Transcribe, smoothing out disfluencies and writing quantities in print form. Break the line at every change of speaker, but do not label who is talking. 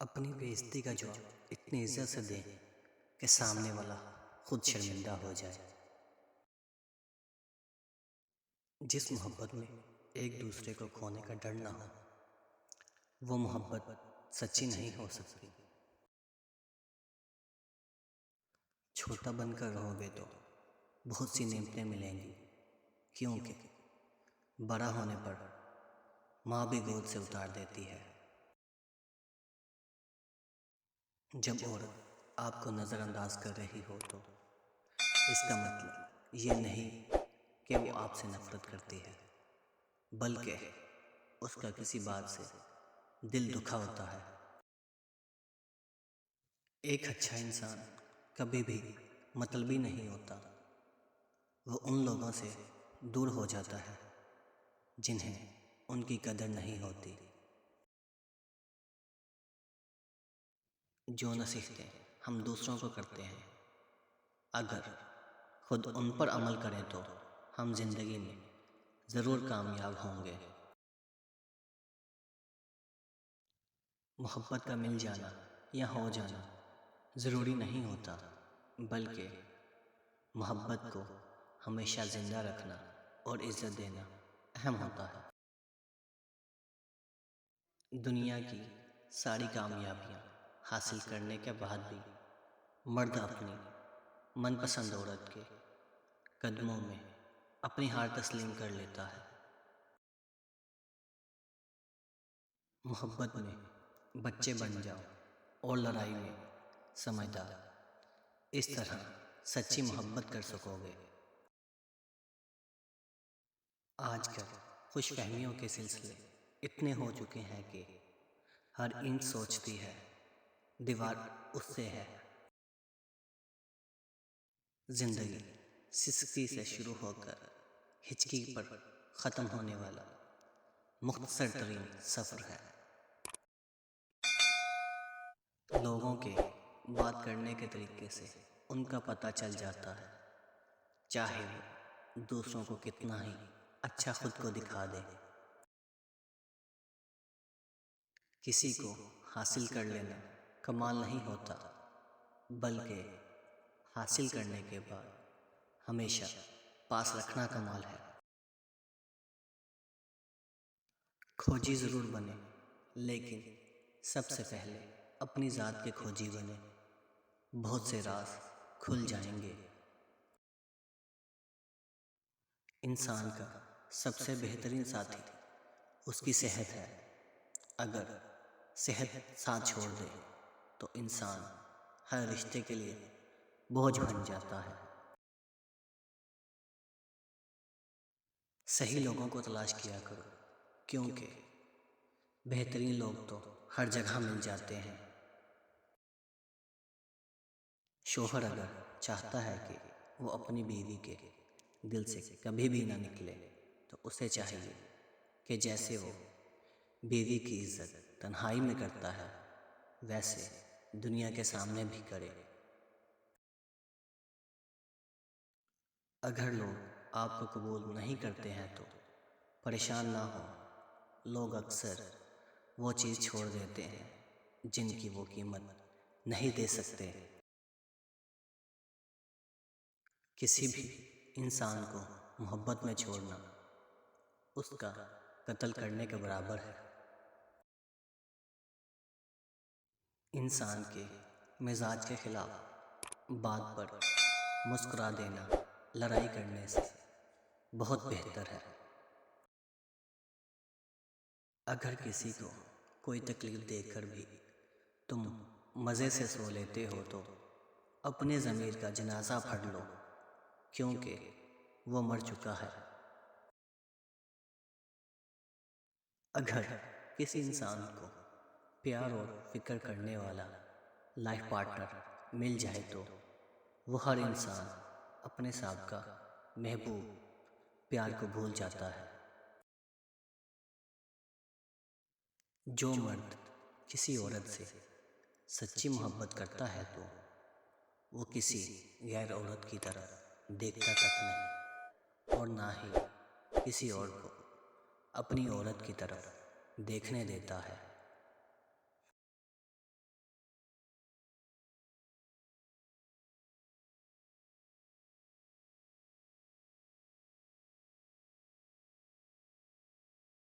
اپنی بےعزتی کا جواب اتنی عزت سے دیں کہ سامنے والا خود شرمندہ ہو جائے۔ جس محبت میں ایک دوسرے کو کھونے کا ڈر نہ ہو، وہ محبت سچی نہیں ہو سکتی۔ چھوٹا بن کر رہو گے تو بہت سی نعمتیں ملیں گی، کیونکہ بڑا ہونے پر ماں بھی گود سے اتار دیتی ہے۔ جب عورت آپ کو نظر انداز کر رہی ہو تو اس کا مطلب یہ نہیں کہ وہ آپ سے نفرت کرتی ہے، بلکہ اس کا کسی بات سے دل دکھا ہوتا ہے۔ ایک اچھا انسان کبھی بھی مطلبی نہیں ہوتا، وہ ان لوگوں سے دور ہو جاتا ہے جنہیں ان کی قدر نہیں ہوتی۔ جو نصیحتیں ہم دوسروں کو کرتے ہیں، اگر خود ان پر عمل کریں تو ہم زندگی میں ضرور کامیاب ہوں گے۔ محبت کا مل جانا یا ہو جانا ضروری نہیں ہوتا، بلکہ محبت کو ہمیشہ زندہ رکھنا اور عزت دینا اہم ہوتا ہے۔ دنیا کی ساری کامیابیاں حاصل کرنے کے بعد بھی مرد اپنی من پسند عورت کے قدموں میں اپنی ہار تسلیم کر لیتا ہے۔ محبت میں بچے بن جاؤ اور لڑائی میں سمجھدار، اس طرح سچی محبت کر سکو گے۔ آج کل خوش فہمیوں کے سلسلے اتنے ہو چکے ہیں کہ ہر اینٹ سوچتی ہے دیوار اس سے ہے۔ زندگی سستی سے شروع ہو کر ہچکی پر ختم ہونے والا مختصر ترین سفر ہے۔ لوگوں کے بات کرنے کے طریقے سے ان کا پتہ چل جاتا ہے، چاہے وہ دوسروں کو کتنا ہی اچھا خود کو دکھا دے۔ کسی کو حاصل کر لینا کمال نہیں ہوتا، بلکہ حاصل کرنے کے بعد ہمیشہ پاس رکھنا کمال ہے۔ کھوجی ضرور بنے، لیکن سب سے پہلے اپنی ذات کے کھوجی بنے، بہت سے راز کھل جائیں گے۔ انسان کا سب سے بہترین ساتھی اس کی صحت ہے۔ اگر صحت ساتھ چھوڑ دے تو انسان ہر رشتے کے لیے بوجھ بن جاتا ہے۔ صحیح لوگوں کو تلاش کیا کرو، کیونکہ بہترین لوگ تو ہر جگہ مل جاتے ہیں۔ شوہر اگر چاہتا ہے کہ وہ اپنی بیوی کے دل سے کبھی بھی نہ نکلے تو اسے چاہیے کہ جیسے وہ بیوی کی عزت تنہائی میں کرتا ہے، ویسے دنیا کے سامنے بھی کرے۔ اگر لوگ آپ کو قبول نہیں کرتے ہیں تو پریشان نہ ہو، لوگ اکثر وہ چیز چھوڑ دیتے ہیں جن کی وہ قیمت نہیں دے سکتے۔ کسی بھی انسان کو محبت میں چھوڑنا اس کا قتل کرنے کے برابر ہے۔ انسان کے مزاج کے خلاف بات پر مسکرا دینا لڑائی کرنے سے بہت بہتر ہے۔ اگر کسی کو کوئی تکلیف دے کر بھی تم مزے سے سو لیتے ہو تو اپنے ضمیر کا جنازہ پڑھ لو، کیونکہ وہ مر چکا ہے۔ اگر کسی انسان کو پیار اور فکر کرنے والا لائف پارٹنر مل جائے تو وہ ہر انسان اپنے سابقہ محبوب پیار کو بھول جاتا ہے۔ جو مرد کسی عورت سے سچی محبت کرتا ہے تو وہ کسی غیر عورت کی طرف دیکھتا تک نہیں، اور نہ ہی کسی اور کو اپنی عورت کی طرف دیکھنے دیتا ہے۔